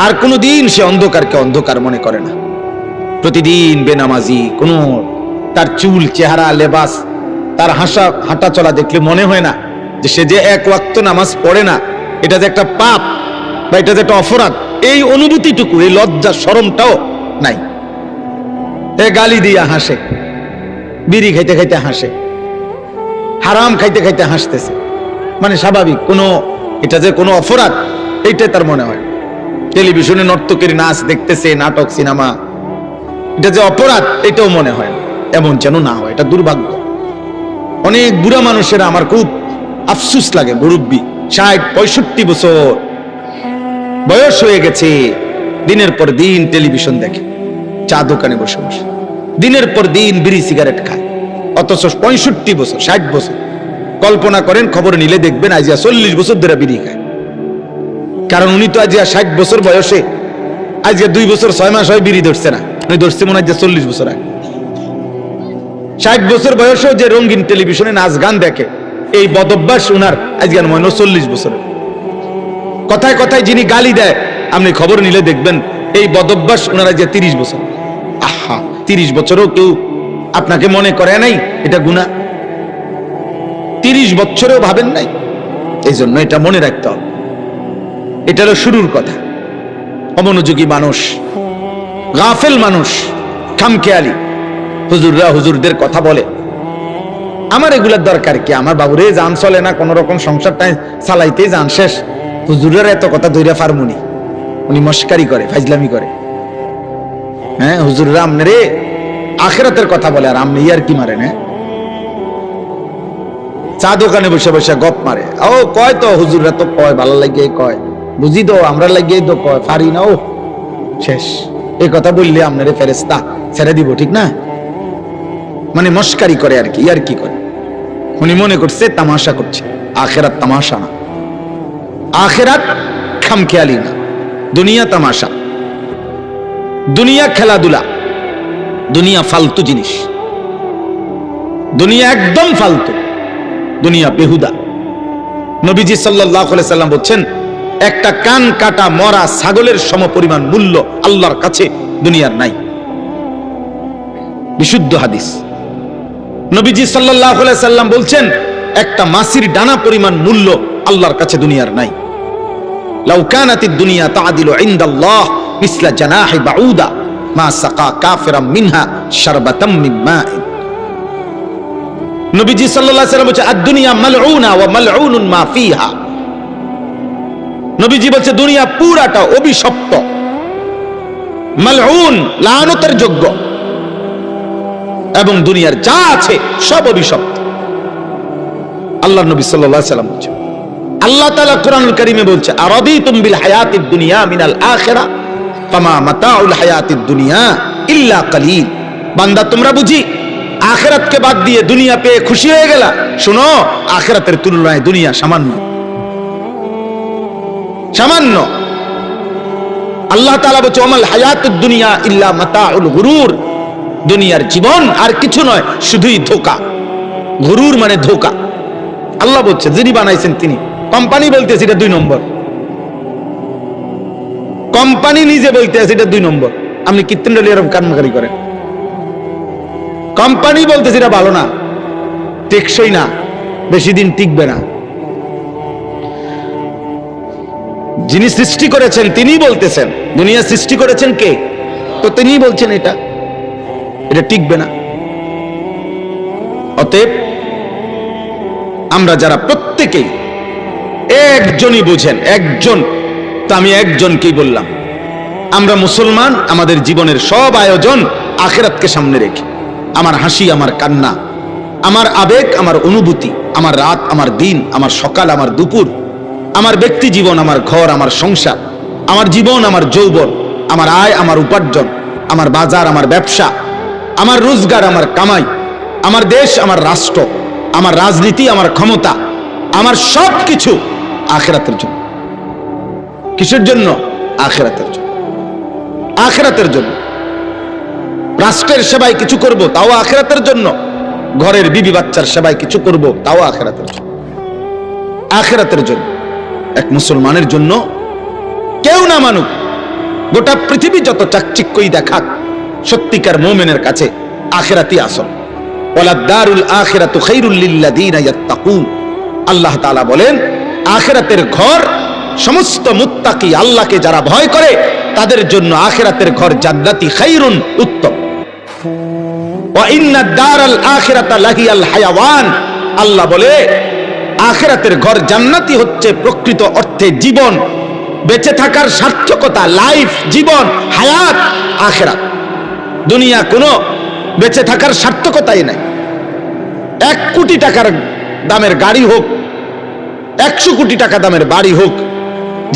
আর কোনোদিন সে অন্ধকারকে অন্ধকার মনে করে না। প্রতিদিন বেনামাজি, কোনো তার চুল, চেহারা, লেবাস, তার হাঁটা চলা দেখলে মনে হয় না যে সে যে এক ওয়াক্ত নামাজ পড়ে না, এটা যে একটা পাপ বা এটা যে একটা অপরাধ, এই অনুভূতিটুকু, এই লজ্জা শরমটাও নাই। গালি দিয়া হাসে, বিড়ি খাইতে খাইতে হাসে, হারাম খাইতে খাইতে হাসতেছে, মানে স্বাভাবিক, কোনো এটা যে কোনো অপরাধ এইটাই তার মনে হয়। টেলিভিশনে নর্তকের নাচ দেখতেছে, নাটক, সিনেমা, এটা যে অপরাধ এটাও মনে হয় না। এমন যেন না হয়, এটা দুর্ভাগ্য। অনেক বুড়া মানুষেরা আমার খুব আফসোস লাগে, মুরব্বী 60-65 বছর বয়স হয়ে গেছে, দিনের পর দিন টেলিভিশন দেখে, চা দোকানে বসে বসে দিনের পর দিন বিড়ি সিগারেট খায়, অথচ 65 বছর 60 বছর। কল্পনা করেন, খবর নিলে দেখবেন আজিয়া 40 বছর ধরে বিড়ি খায়। কারণ উনি তো আজিয়া 60 বছর বয়সে, আজকে 2 বছর 6 মাস হয় বিড়ি ধরছে না, উনি ধরছে মনে হয় 40 বছর আগে। 60 বছর বয়সেও যে রঙিন টেলিভিশনে নাচ গান দেখে, এই বদভ্যাস উনার আজকে মনে হয় 40 বছরের। কথায় কথায় যিনি গালি দেয়, আপনি খবর নিলে দেখবেন এই বদভ্যাস উনারা যে 30 বছর। আহা, 30 বছরও কেউ আপনাকে মনে করে নাই এটা গুনাহ? 30 বছরেও ভাবেন নাই? এই জন্য এটা মনে রাখতে হবে। এটা হলো শুরুর কথা। অমনোযোগী মানুষ, গাফেল মানুষ, খামখেয়ালি হুজুররা হুজুরদের কথা বলে। আমার এগুলার দরকার কি? আমার বাবুরে জান চলে না, কোন রকম সংসারটা চালাইতেই জান শেষ, হুজুরের এত কথা ধইরা ফার্মুনি। উনি মস্কারি করে, ফাইজলামি করে। হ্যাঁ, হুজুররা আমনে আখিরাতের কথা বলে, আর আমনে ইয়ার কি মারেন? হ্যাঁ, চা দোকানে বসে বসে গপ মারে। ও কয় তো হুজুররা তো কয়, ভালো লাগিয়ে কয়, বুঝি তো আমরা লাগিয়ে তো কয়, পারি না। ও শেষ, এই কথা বললে আপনারে ফেরেশতা ছেড়ে দিব, ঠিক না? মানে মস্কারি করে আর কি, ইয়ার কি করে। উনি মনে করছে তামাশা করছে। আখিরাত তামাশা না, আখিরাত খামখেয়ালি না। দুনিয়া তামাশা, দুনিয়া খেলাধুলা, দুনিয়া ফালতু জিনিস, দুনিয়া একদম ফালতু, দুনিয়া বেহুদা। নবীজি সাল্লাল্লাহু আলাইহি সাল্লাম বলেন, একটা কান কাটা মরা ছাগলের সমপরিমাণ মূল্য আল্লাহর কাছে দুনিয়ার নাই। বিশুদ্ধ হাদিস। নবীজি সাল্লাল্লাহু আলাইহি সাল্লাম বলছেন, একটা মাছির ডানা পরিমাণ মূল্য আল্লাহর কাছে দুনিয়ার নাই। লাউ কানাতিদ দুনিয়া তাআদিলু ইনদাল্লাহ মিসলা জানাহি বাউদা মা সাকা কাফিরাম মিনহা শারবাতাম মিন মাইন। নবীজি সাল্লাল্লাহু আলাইহি সাল্লাম বলেন, আদ-দুনিয়া মালউনা ওয়া মালউনুন মা ফিহা। নবীজি বলছে দুনিয়া পুরাটা অভিশপ্ত, মালউন, লানতের যোগ্য, এবং দুনিয়ার যা আছে সব অভিশপ্ত। আল্লাহর নবী সাল্লাল্লাহু আলাইহি সাল্লাম বলেন, আল্লাহ তাআলা কোরআনুল কারীমে বলছে, আরাদিতুম বিল হায়াতিদ দুনিয়া মিনাল আখিরা ফামা মাতাউল হায়াতিদ দুনিয়া ইল্লা কালিল। বান্দা, তোমরা বুঝি আখিরাতকে বাদ দিয়ে দুনিয়া পেয়ে খুশি হয়ে গেলা? শুনো, আখিরাতের তুলনায় দুনিয়া সামান্য, সামান্য। আল্লাহ তাআলা বলছে, ওমাল হায়াতুদ দুনিয়া ইল্লা মাতাউল গুরুর। দুনিয়ার জীবন আর কিছু নয়, শুধুই ধোঁকা। গুরুর মানে ধোঁকা। আল্লাহ বলছে, যিনি বানাইছেন তিনি। কোম্পানি বলতেছে এটা 2 নম্বর, কোম্পানি নিজে বলতেছে এটা 2 নম্বর। আপনি কৃত্রিম এরকম কারমাকারি করেন। কোম্পানি বলতেছে এটা ভালো না, টেকসই না, বেশি দিন টিকবে না। যিনি সৃষ্টি করেছেন তিনি বলতেছেন, দুনিয়া সৃষ্টি করেছেন কে? তো তিনি বলছেন এটা টিকবে না। অতএব আমরা যারা প্রত্যেকেই একজনই বুঝেন, একজন, তো আমি একজনকেই বললাম, আমরা মুসলমান। আমাদের জীবনের সব আয়োজন আখিরাতকে সামনে রেখে, আমার হাসি, আমার কান্না, আমার আবেগ, আমার অনুভূতি, আমার রাত, আমার দিন, আমার সকাল, আমার দুপুর, আমার ব্যক্তি জীবন, আমার ঘর, আমার সংসার, আমার জীবন, আমার যৌবন, আমার আয়, আমার উপার্জন, আমার বাজার, আমার ব্যবসা, আমার রোজগার, আমার কামাই, আমার দেশ, আমার রাষ্ট্র, আমার রাজনীতি, আমার ক্ষমতা, আমার সব কিছু আখিরাতের জন্য। কিসের জন্য? আখিরাতের জন্য। আখিরাতের জন্য। রাষ্ট্রের সেবায় কিছু করব, তাও আখিরাতের জন্য। ঘরের বিবি বাচ্চার সেবায় কিছু করব, তাও আখিরাতের জন্য। আখিরাতের জন্য। এক মুসলমানের জন্য কেউ না মানুক, গোটা পৃথিবী যত চাকচিক্যই দেখাক, সত্যিকার মুমিনের কাছে আখিরাতই আসল। ওয়ালাদ দারুল আখিরাতু খায়রুল লিল্লাযিনা ইয়াত্তাকুন। আল্লাহ তাআলা বলেন, আখিরাতের ঘর সমস্ত মুত্তাকি, আল্লাহকে যারা ভয় করে তাদের জন্য আখিরাতের ঘর জান্নাতি, খায়রুন, উত্তম। ওয়া ইন্নাদ দারাল আখিরাতা লাহিয়াল হায়াওয়ান। আল্লাহ বলে, আখিরাতের ঘর জান্নাতি হচ্ছে প্রকৃত অর্থে জীবন, বেঁচে থাকার সার্থকতা, লাইফ, জীবন, হায়াত আখিরাত। দুনিয়া কোনো বেঁচে থাকার সার্থকতাই নাই। 1 কোটি টাকার দামের গাড়ি হোক, 100 কোটি টাকা দামের বাড়ি হোক,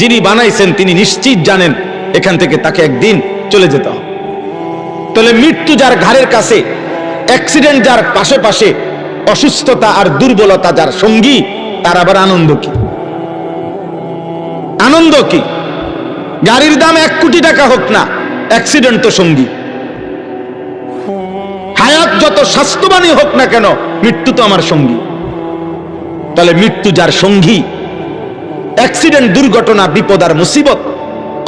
যিনি বানাইছেন তিনি নিশ্চিত জানেন এখান থেকে তাকে একদিন চলে যেতে হবে। তাহলে মৃত্যু যার ঘাড়ের কাছে, অ্যাক্সিডেন্ট যার পাশে পাশে, অসুস্থতা আর দুর্বলতা যার সঙ্গী, তার আবার আনন্দ কি? আনন্দ কি? গাড়ির দাম 1 কোটি টাকা হোক না, অ্যাক্সিডেন্ট তো সঙ্গী। হায়াত যত স্বাস্থ্যবানই হোক না কেন, মৃত্যু তো আমার সঙ্গী। তাহলে মৃত্যু যার সঙ্গী, অ্যাক্সিডেন্ট, দুর্ঘটনা, বিপদ আর মুসিবত,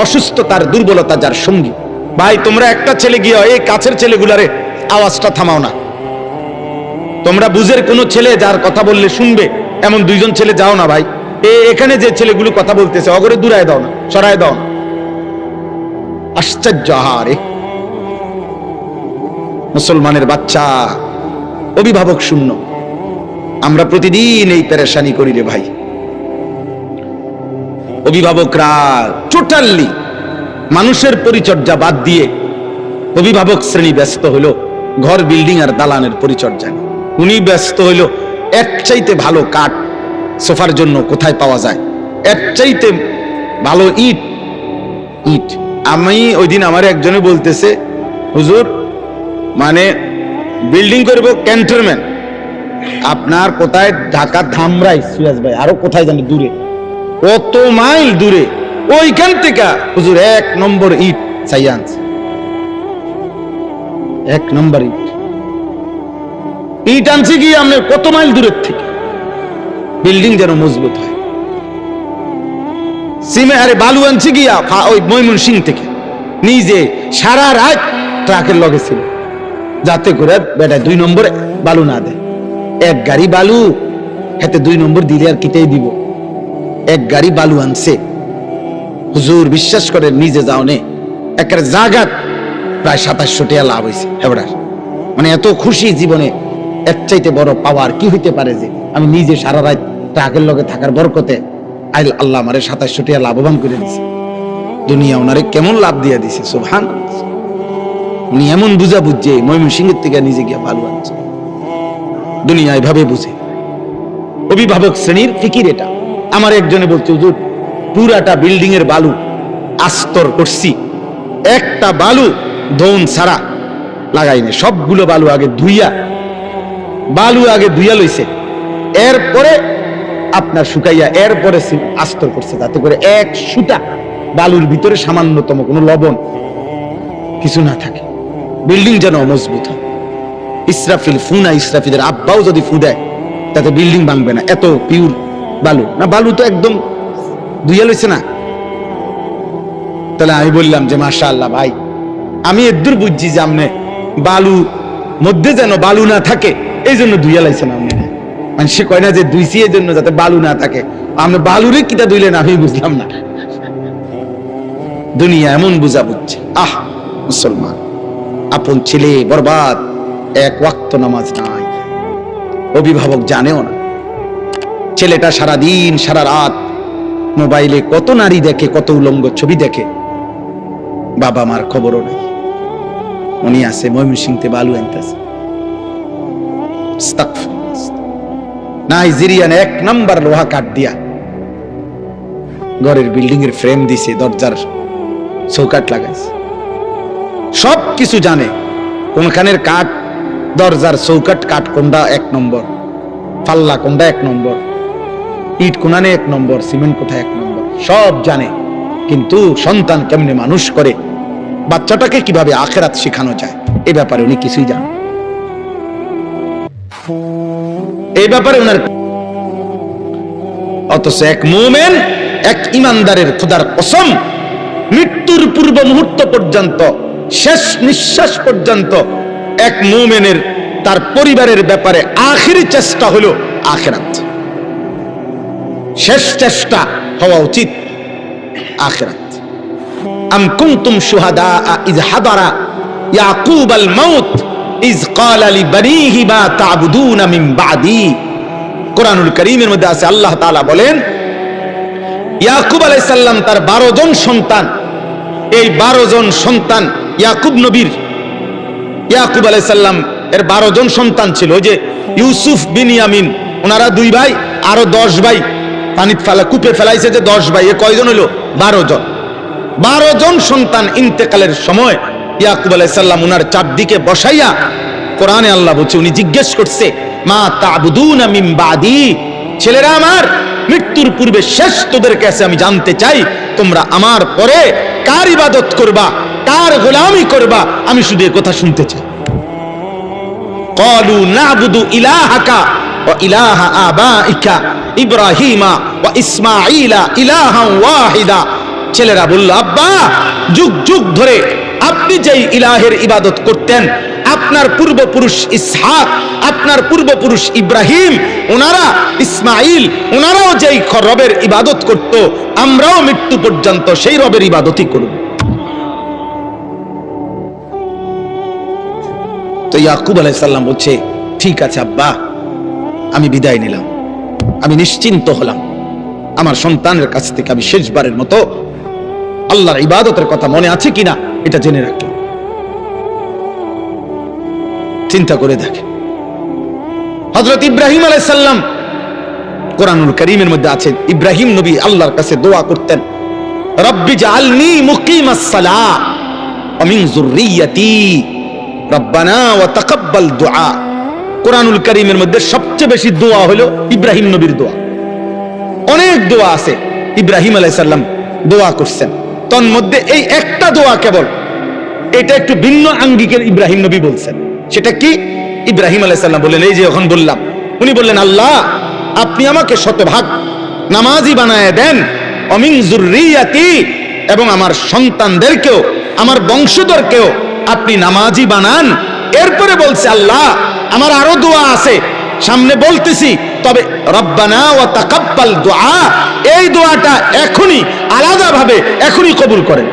অসুস্থতার দুর্বলতা যার সঙ্গী। ভাই তোমরা একটা ছেলে গিয়ে এই কাছের ছেলেগুলারে আওয়াজটা থামাও না। তোমরা বুঝের কোনো ছেলে যার কথা বললে শুনবে এমন 2জন ছেলে যাও না ভাই। এখানে যে ছেলেগুলো কথা বলতেছে অগরে দূরায় দাও না, সরায় দাও না। আশ্চর্য হারে মুসলমানের বাচ্চা, অভিভাবক শূন্য। আমরা প্রতিদিন এই পেরেশানি করি রে ভাই। অভিভাবকরা টোটালি মানুষের পরিচর্যা বাদ দিয়ে অভিভাবক শ্রেণী ব্যস্ত হলো ঘর, বিল্ডিং আর দালানের পরিচর্যা। উনি ব্যস্ত হইল এর চাইতে ভালো কাঠ সোফার জন্য কোথায় পাওয়া যায়, এর চাইতে ভালো ইট। আমি ওই দিন আমার একজনে বলতেছে, হুজুর মানে বিল্ডিং করব ক্যান্টনমেন্ট, আপনার কোথায়? ঢাকা ধামরাই, সুয়াজ ভাই আরো কোথায় জানি দূরে, কত মাইল দূরে, ওইখান থেকে হুজুর 1 নম্বর ইট সাইয়ান্স, 1 নম্বর ইট আনছি কি আপনার কত মাইল দূরের থেকে, বিল্ডিং যেন মজবুত হয়। আরে বালু আনছি গিয়া ওই ময়মনসিং থেকে, নিজে সারা রাত ট্রাকের লগে ছিল, যাতে করে বেটা 2 নম্বরে বালু না দেয়। 1 গাড়ি বালু হাতে 2 নম্বর দিলে আর কিটাই দিব। 1 গাড়ি বালু আনছে হুজুর, বিশ্বাস করে নিজে যাও নে একের জাগাত প্রায় 2700 টাকা লাভ হয়েছে। এবার মানে এত খুশি জীবনে, এর চাইতে বড় পাওয়ার কি হইতে পারে যে আমি নিজে সারা রাত ট্রাকের লগে থাকার বরকতে আল্লাহ আমারে 2700 টাকা লাভবান করে দিছে। দুনিয়া ওনারে কেমন লাভ দিয়ে দিছে, সুবহানাল্লাহ। উনি এমন বুঝা বুঝছে ময়মনসিংহের থেকে নিজে গিয়া বালু আনছে। দুনিয়া এভাবে বুঝে, অভিভাবক শ্রেণীর ফিকির এটা। আমার একজনে বলছে, হুজুর পুরাটা বিল্ডিং এর বালু আস্তর করছি, একটা বালু ধন ছাড়া লাগাইনি, সবগুলো বালু আগে ধুইয়া লইছে, এরপরে আপনার শুকাইয়া এরপরে আস্তর করছে, যাতে করে 1 সুতা বালুর ভিতরে সামান্যতম কোনো লবণ কিছু না থাকে, বিল্ডিং যেন মজবুত হয়। ইসরাফিলের আব্বাও যদি ফু দেয় তাতে বিল্ডিং ভাঙবে না, এত পিওর বালু না। বালু তো একদম ধুইয়া লইছে না। তাহলে আমি বললাম যে মাশাআল্লাহ ভাই, আমি এদূর বুঝছি যে আপনি বালু মধ্যে যেন বালু না থাকে এই জন্য ধুইয়া লাইছেন। আপনি মানে সে কয় না যে ধুইছি এই জন্য যাতে বালু না থাকে, আপনি বালুরে কিটা ধুইলেন আমি বুঝলাম না। দুনিয়া এমন বুঝা বুঝছে। আহ মুসলমান, আপন ছেলে বরবাদ, 1 ওয়াক্ত নামাজ নাই, অভিভাবক জানেও না। ছেলেটা সারা দিন সারা রাত মোবাইলে কত নারী দেখে, কত উলঙ্গ ছবি দেখে, বাবা মার খবরও নাই। উনি আছে ময়মনসিংহে বালু আনতেছে। নাইজেরিয়ান 1 নাম্বার লোহা কাঠ দিয়া ঘরের বিল্ডিং এর ফ্রেম দিছে, দরজার চৌকাঠ লাগাইছে, সব কিছু জানে। কোনখানের কাঠ, দরজার চৌকাঠ কাঠ কোনটা 1 নম্বর, পাল্লা কোনটা 1 নম্বর, ইট কোনানে 1 নম্বর, সিমেন্ট কোথায় 1 নম্বর, সব জানে। কিন্তু সন্তান কেমনে মানুষ করে, বাচ্চাটাকে কিভাবে আখিরাত শেখানো যায়, এই ব্যাপারে উনি কিছুই জানেন। এই ব্যাপারে উনার, অথচ 1 মুমিন, 1 ইমানদারের খোদার কসম, মৃত্যুর পূর্ব মুহূর্ত পর্যন্ত, শেষ নিঃশ্বাস পর্যন্ত 1 মুমিনের তার পরিবারের ব্যাপারে আখিরি চেষ্টা হলো আখিরাত। শেষ চেষ্টা হওয়া উচিত আখিরাত। আম কুনতুম শুহাদা ইয হাদারা ইয়াকুব আল মাউত ইয ক্বালা লিবানিহি মা তা'বুদুনা মিন বা'দি। কোরআনুল কারীমের মধ্যে আছে, আল্লাহ তাআলা বলেন ইয়াকুব আলাইহিস সালাম তার 12 জন সন্তান, এই 12 জন সন্তান ইয়াকুব নবীর, ইয়াকুব আলাইহিস সালাম এর 12 জন সন্তান ছিল। ওই যে ইউসুফ বিনিয়ামিন, ওনারা 2 ভাই, আরো 10 ভাই পানিতে কূপে ফেলাইছে, যে 10 ভাই, এ কয়জন হলো? 12 জন। 12 জন সন্তান ইন্তেকালের সময় ইয়াকুব আলাইহিস সালাম উনার চারদিকে বসাইয়া কোরআনে আল্লাহ বলছে, উনি জিজ্ঞেস করছে, মা তা'বুদুনা মিন বাদি, ছেলেরা আমার, মৃত্যুর পূর্বে শেষ তোদের কাছে আমি জানতে চাই, তোমরা আমার পরে কার ইবাদত করবা, কার গোলামি করবা, আমি শুধু এই কথা শুনতে চাই। ক্বালু না'বুদু ইলাহাকা ওয়া ইলাহা আবাইকা ইব্রাহিমা ওয়া ইসমাঈলা ইলাহান ওয়াহিদা। ছেলেরা বলল, আব্বা, যুগ যুগ ধরে আপনি যেই ইলাহের ইবাদত করতেন, আপনার পূর্বপুরুষ ইসহাক, আপনার পূর্বপুরুষ ইব্রাহিম, ওনারা ইসমাইল, ওনারাও যেই রবের ইবাদত করত, আমরাও মৃত্যু পর্যন্ত সেই রবের ইবাদতই করব। তো ইয়াকুব আলাইহিস সালাম বলছে, ঠিক আছে আব্বা, আমি বিদায় নিলাম, আমি নিশ্চিন্ত হলাম, আমার সন্তানের কাছ থেকে আমি শেষবারের মতো আল্লাহর ইবাদতের কথা মনে আছে কিনা এটা জেনে রাখলাম। চিন্তা করে দেখে, হযরত ইব্রাহিম আলাইহিস সালাম, কোরআনুল কারীমের মধ্যে আছে, ইব্রাহিম নবী আল্লাহর কাছে দোয়া করতেন, রব্বি জাআলনি মুকিমাস সালাহ ওয়া মিন যুররিয়্যাতি রব্বানা ওয়া তাকাব্বাল দুআ। কোরআনুল কারীমের মধ্যে সবচেয়ে বেশি দোয়া হলো ইব্রাহিম নবীর দোয়া। অনেক দোয়া আছে, ইব্রাহিম আলাইহিস সালাম দোয়া করছেন, তন মধ্যে এই একটা দোয়া কেবল, এটা একটু ভিন্ন আঙ্গিকের ইব্রাহিম নবী বলছেন। সেটা কি? ইব্রাহিম আলাইহিস সালাম বললেন, এই যে এখন বললাম, উনি বললেন, আল্লাহ, আপনি আমাকে শতভাগ নামাজি বানায় দেন, ওয়া মিন যুররিয়্যাতি, এবং আমার সন্তানদেরকেও, আমার বংশধরকেও আপনি নামাজি বানান। এরপরে বলছে, আল্লাহ, আমার আরো দোয়া আছে, সামনে বলতেছি, তবে রব্বানা ওয়া তাকাব্বাল দুআ, এই দোয়াটা এখনই আলাদাভাবে এখনই কবুল করেন।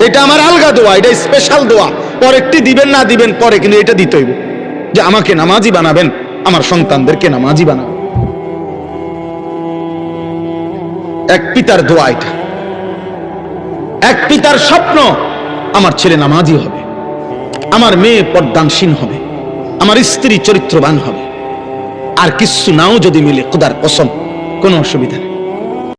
এটা আমার আলগা দোয়া, এটা স্পেশাল দোয়া, পরেরটি দিবেন না দিবেন পরে, কিন্তু এটা দিতে হইব যে আমাকে নামাজি বানাবেন, আমার সন্তানদেরকে নামাজি বানাবেন। এক পিতার দোয়া এটা, এক পিতার স্বপ্ন, আমার ছেলে নামাজি হবে, আমার মেয়ে পর্দানসীন হবে, আমার স্ত্রী চরিত্রবান হবে, আর কিছু নাও যদি মিলে খোদার কসম কোনো অসুবিধা নেই।